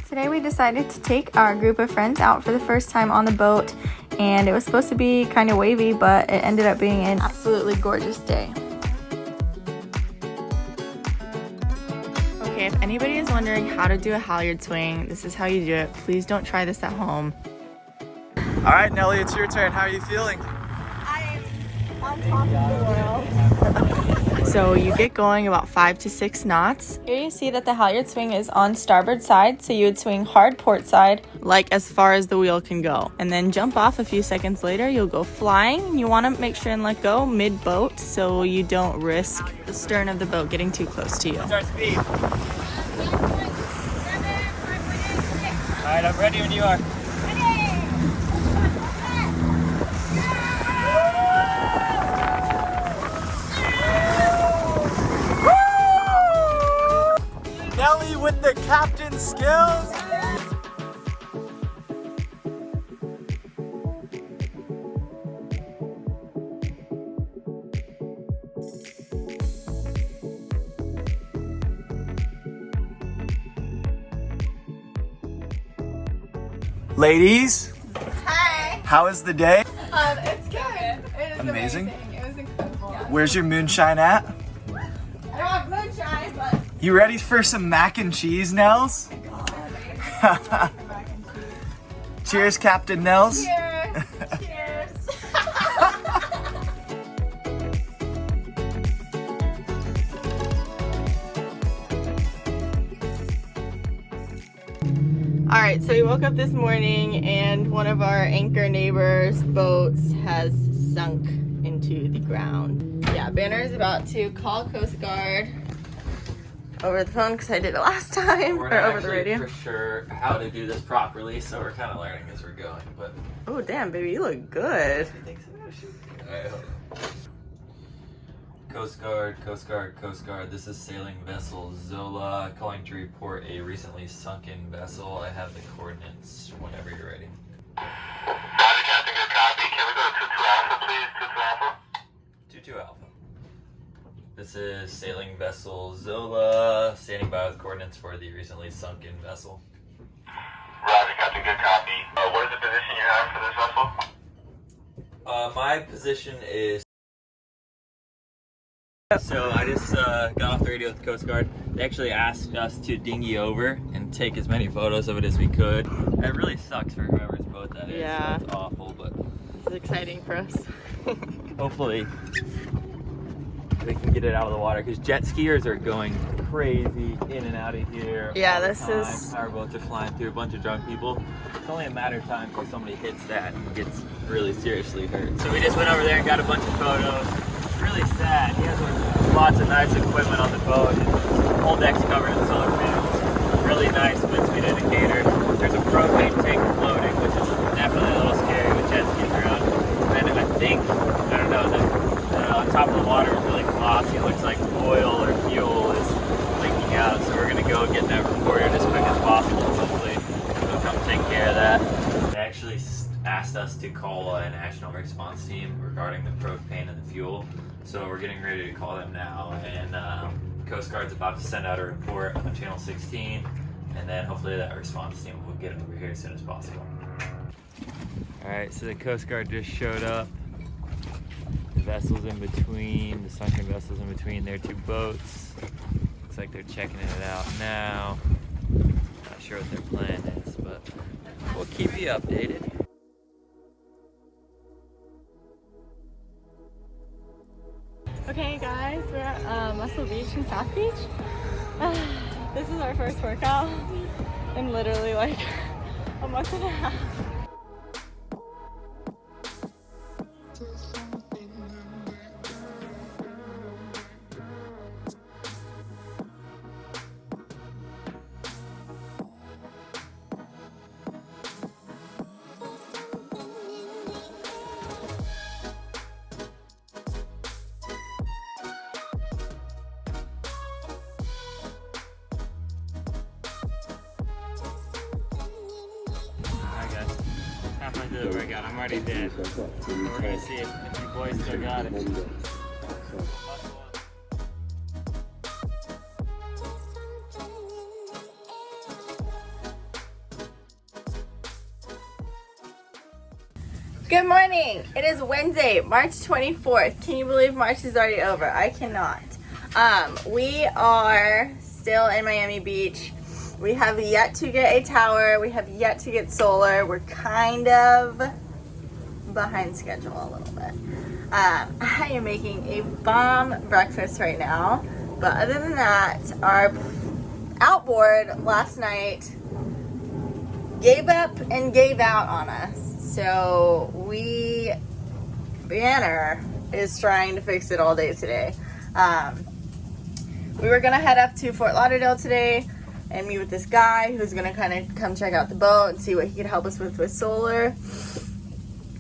Today we decided to take our group of friends out for the first time on the boat, and it was supposed to be kind of wavy, but it ended up being an absolutely gorgeous day. Okay, if anybody is wondering how to do a halyard swing, this is how you do it. Please don't try this at home. All right, Nellie, it's your turn. How are you feeling? I am on top of the world. So you get going about 5 to 6 knots. Here you see that the halyard swing is on starboard side, so you would swing hard port side, like as far as the wheel can go. And then jump off a few seconds later, you'll go flying. You want to make sure and let go mid-boat so you don't risk the stern of the boat getting too close to you. What's our speed? All right, I'm ready when you are. Nellie with the captain's skills. Ladies. Hi. How is the day? It's good. It is amazing. It was incredible. Where's your moonshine at? I don't have moonshine, but You ready for some mac and cheese, Nels? Cheers, Captain Nels. cheers. Cheers. All right, so we woke up this morning and one of our anchor neighbors' boats has sunk into the ground. Yeah, Banner is about to call Coast Guard over the phone because I did it last time, We're or not over the actually radio. for sure how to do this properly, so we're kind of learning as we're going. But Oh damn, baby, you look good. I think so. I hope. Coast Guard, Coast Guard, Coast Guard. This is sailing vessel Zola, calling to report a recently sunken vessel. I have the coordinates whenever you're ready. Roger, Captain, good copy. Can we go to 22 Alpha, please? 22 Alpha. 22 Alpha. This is sailing vessel Zola, standing by with coordinates for the recently sunken vessel. Roger, Captain, good copy. What is the position you have for this vessel? My position is... So I just got off the radio with the Coast Guard. They actually asked us to dinghy over and take as many photos of it as we could. It really sucks for whoever's boat that is. Yeah. So it's awful, but It's exciting for us. hopefully we can get it out of the water because jet skiers are going crazy in and out of here. Yeah, all the this time. is- Our boats are flying through a bunch of drunk people. It's only a matter of time before somebody hits that and gets really seriously hurt. So we just went over there and got a bunch of photos. It's really sad. He has lots of nice equipment on the boat. The whole deck's covered in solar panels. Really nice wind speed indicator. There's a propane tank floating, which is definitely a little scary with jet skis around. And I think, I don't know, on top of the water is really glossy. It looks like oil or fuel is leaking out. So we're going to go get that reported as quick as possible. Hopefully they'll come take care of that. They actually asked us to call a national response team regarding the propane and the fuel. So we're getting ready to call them now. And Coast Guard's about to send out a report on channel 16. And then hopefully that response team will get over here as soon as possible. Alright, so the Coast Guard just showed up. The vessel's in between, the sunken vessel's in between their two boats. Looks like they're checking it out now. Not sure what their plan is, but we'll keep you updated. Okay guys, we're at Muscle Beach in South Beach. This is our first workout in literally like a month and a half. Halfway through the workout, I'm already dead. We're gonna see if you boys still got it. Good morning. It is Wednesday, March 24th. Can you believe March is already over? I cannot. We are still in Miami Beach. We have yet to get a tower. We have yet to get solar. We're kind of behind schedule a little bit. I am making a bomb breakfast right now. But other than that, our outboard last night gave up and gave out on us. So Banner is trying to fix it all day today. We were gonna head up to Fort Lauderdale today and meet with this guy who's gonna kind of come check out the boat and see what he could help us with solar.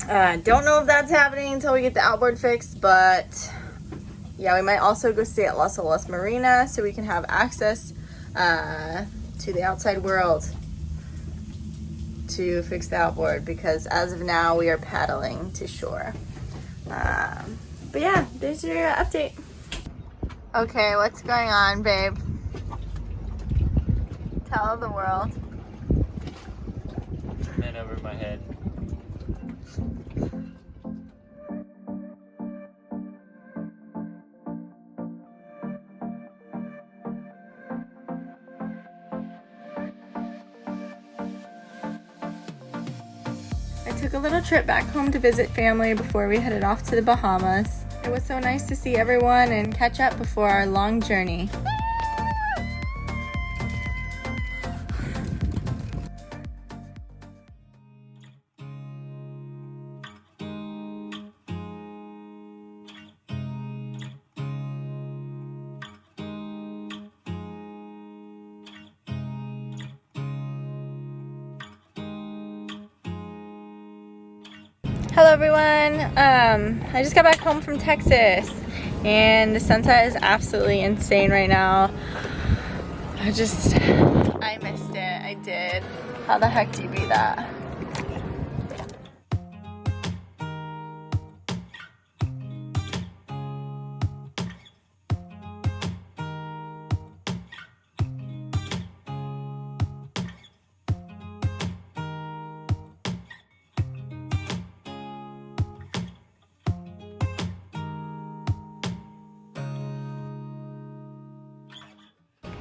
Don't know if that's happening until we get the outboard fixed, but yeah, we might also go stay at Las Olas Marina so we can have access to the outside world to fix the outboard, because as of now we are paddling to shore. But yeah, there's your update. Okay, what's going on, babe? Tell the world. Man over my head. I took a little trip back home to visit family before we headed off to the Bahamas. It was so nice to see everyone and catch up before our long journey. Hello everyone, I just got back home from Texas and the sunset is absolutely insane right now. I missed it, I did. How the heck do you beat that?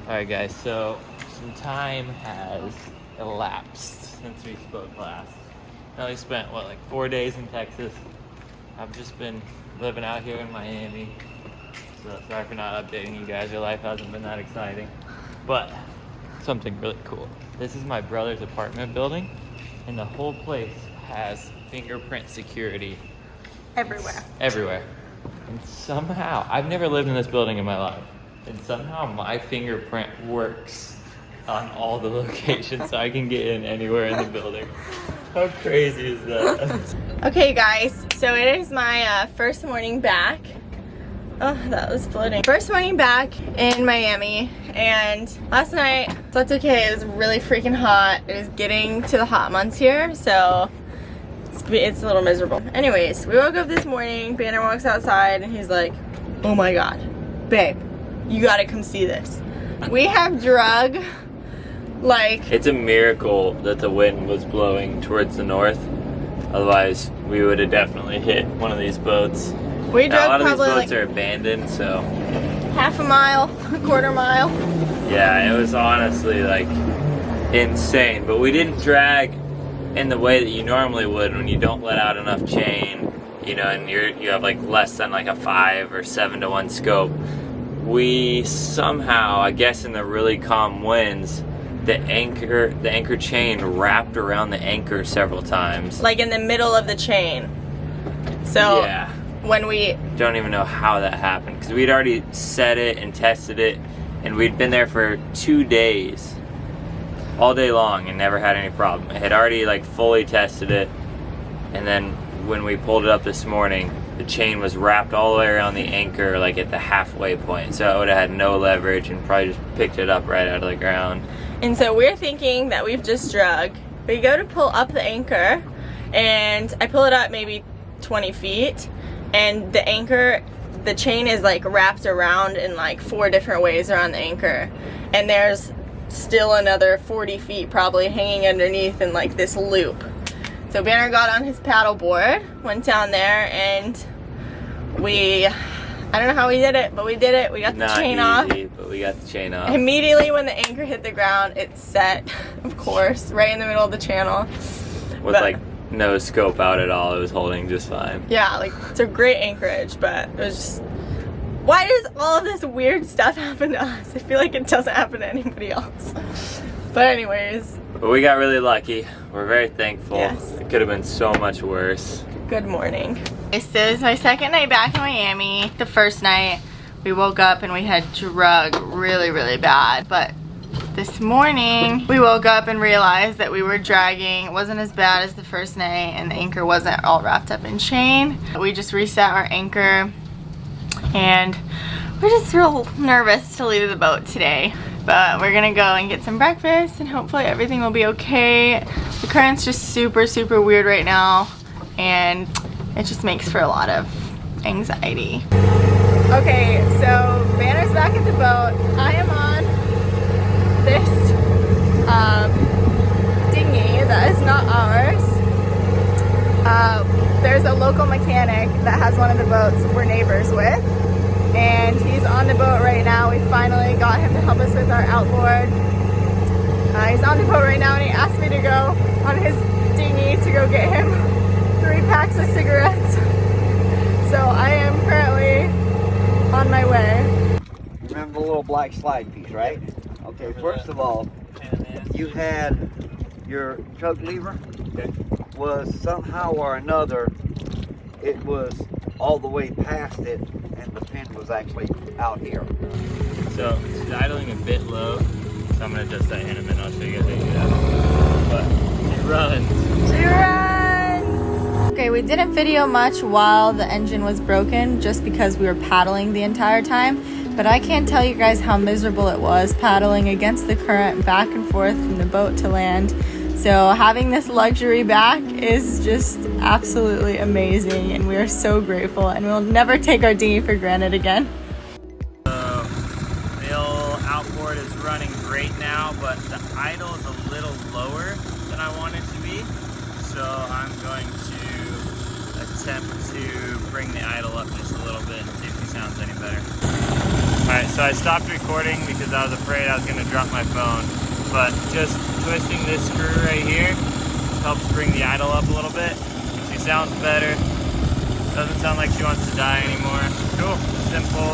Alright guys, so some time has elapsed since we spoke last. Nellie spent, what, like 4 days in Texas. I've just been living out here in Miami. So sorry for not updating you guys. Your life hasn't been that exciting. But something really cool. This is my brother's apartment building, and the whole place has fingerprint security. Everywhere. Everywhere. And somehow, I've never lived in this building in my life. And somehow my fingerprint works on all the locations, so I can get in anywhere in the building. How crazy is that? Okay guys, so it is my first morning back. Oh, that was floating. First morning back in Miami, and last night slept okay. It was really freaking hot. It was getting to the hot months here, so it's a little miserable. Anyways, we woke up this morning, Banner walks outside and he's like, oh my god, babe, you gotta come see this. We have drug, like... It's a miracle that the wind was blowing towards the north. Otherwise, we would have definitely hit one of these boats. We drove a lot of these probably boats like are abandoned, so... half a mile, a quarter mile. Yeah, it was honestly like insane. But we didn't drag in the way that you normally would when you don't let out enough chain, you know, and you have like less than like a 5 or 7 to 1 scope. We somehow, I guess in the really calm winds, the anchor chain wrapped around the anchor several times. Like in the middle of the chain. So yeah. When we... Don't even know how that happened, because we'd already set it and tested it, and we'd been there for 2 days, all day long, and never had any problem. I had already like fully tested it, and then when we pulled it up this morning, the chain was wrapped all the way around the anchor, like at the halfway point, so I would have had no leverage and probably just picked it up right out of the ground. And so we're thinking that we've just drug. We go to pull up the anchor, and I pull it up maybe 20 feet, and the anchor, the chain is like wrapped around in like 4 different ways around the anchor, and there's still another 40 feet probably hanging underneath in like this loop. So Banner got on his paddle board, went down there, and I don't know how we did it, but we did it. We got the chain off. But we got the chain off. Immediately when the anchor hit the ground, it set, of course, right in the middle of the channel. With like no scope out at all, it was holding just fine. Yeah, like it's a great anchorage, but it was just, why does all of this weird stuff happen to us? I feel like it doesn't happen to anybody else. But anyways. But we got really lucky. We're very thankful. Yes. It could have been so much worse. Good morning. This is my second night back in Miami. The first night we woke up and we had drug really, really bad. But this morning we woke up and realized that we were dragging. It wasn't as bad as the first night and the anchor wasn't all wrapped up in chain. We just reset our anchor and we're just real nervous to leave the boat today. But we're gonna go and get some breakfast and hopefully everything will be okay. The current's just super, super weird right now and it just makes for a lot of anxiety. Okay, so Banner's back at the boat. I am on this dinghy that is not ours. There's a local mechanic that has one of the boats we're neighbors with, and he's on the boat right now. We finally got him to help us with our outboard. He's on the boat right now and he asked me to go on his dinghy to go get him 3 packs of cigarettes. So I am currently on my way. Remember the little black slide piece, right? Okay, first of all, you had your choke lever was somehow or another, it was all the way past it and the pin was actually out here. So she's idling a bit low, so I'm gonna adjust that here in a minute. I'll show you guys how to do that. But she runs. She runs! Okay, we didn't video much while the engine was broken just because we were paddling the entire time. But I can't tell you guys how miserable it was paddling against the current back and forth from the boat to land. So having this luxury back is just absolutely amazing and we are so grateful and we'll never take our dinghy for granted again. So the old outboard is running great now, but the idle is a little lower than I want it to be. So I'm going to attempt to bring the idle up just a little bit and see if it sounds any better. Alright, so I stopped recording because I was afraid I was going to drop my phone. But just twisting this screw right here helps bring the idle up a little bit. She sounds better. Doesn't sound like she wants to die anymore. Cool. Simple,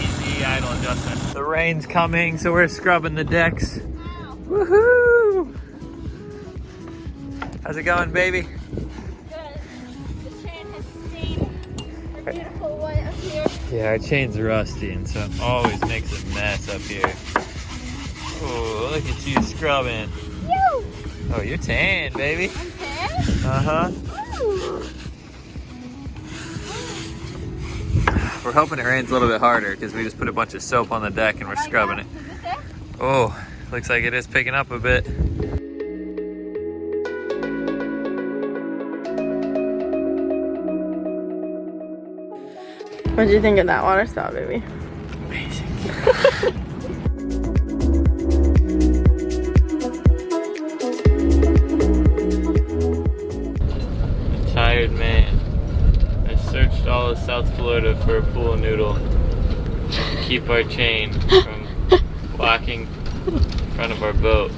easy idle adjustment. The rain's coming, so we're scrubbing the decks. Woohoo! How's it going, baby? Good. The chain has stayed a beautiful white up here. Yeah, our chain's rusty, and so it always makes a mess up here. Oh, look at you scrubbing. Yo! Oh, you're tan, baby. I'm tan? Uh-huh. Ooh. We're hoping it rains a little bit harder because we just put a bunch of soap on the deck and we're scrubbing it. Oh, looks like it is picking up a bit. What do you think of that water spout, baby? Amazing. Tired man. I searched all of South Florida for a pool noodle to keep our chain from walking in front of our boat.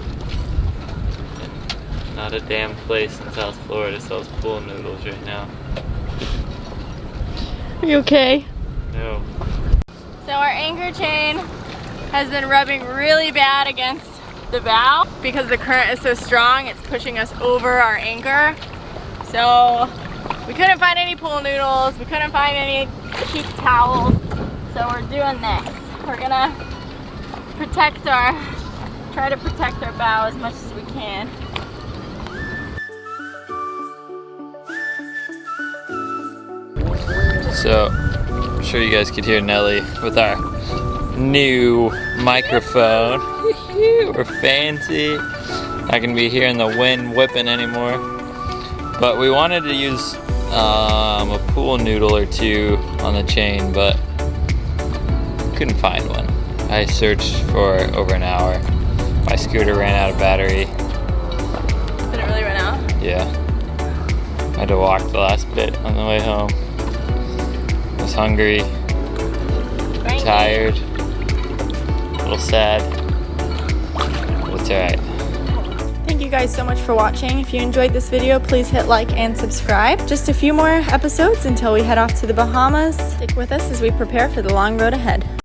And not a damn place in South Florida sells pool noodles right now. Are you okay? No. So our anchor chain has been rubbing really bad against the bow because the current is so strong, it's pushing us over our anchor. So we couldn't find any pool noodles, we couldn't find any cheap towels, so we're doing this. We're gonna try to protect our bow as much as we can. So, I'm sure you guys could hear Nellie with our new microphone. We're fancy. Not gonna be hearing the wind whipping anymore. But we wanted to use a pool noodle or two on the chain, but couldn't find one. I searched for over an hour. My scooter ran out of battery. Did it really run out? Yeah. I had to walk the last bit on the way home. I was hungry, tired, a little sad. But it's alright. Thank you guys so much for watching. If you enjoyed this video, please hit like and subscribe. Just a few more episodes until we head off to the Bahamas. Stick with us as we prepare for the long road ahead.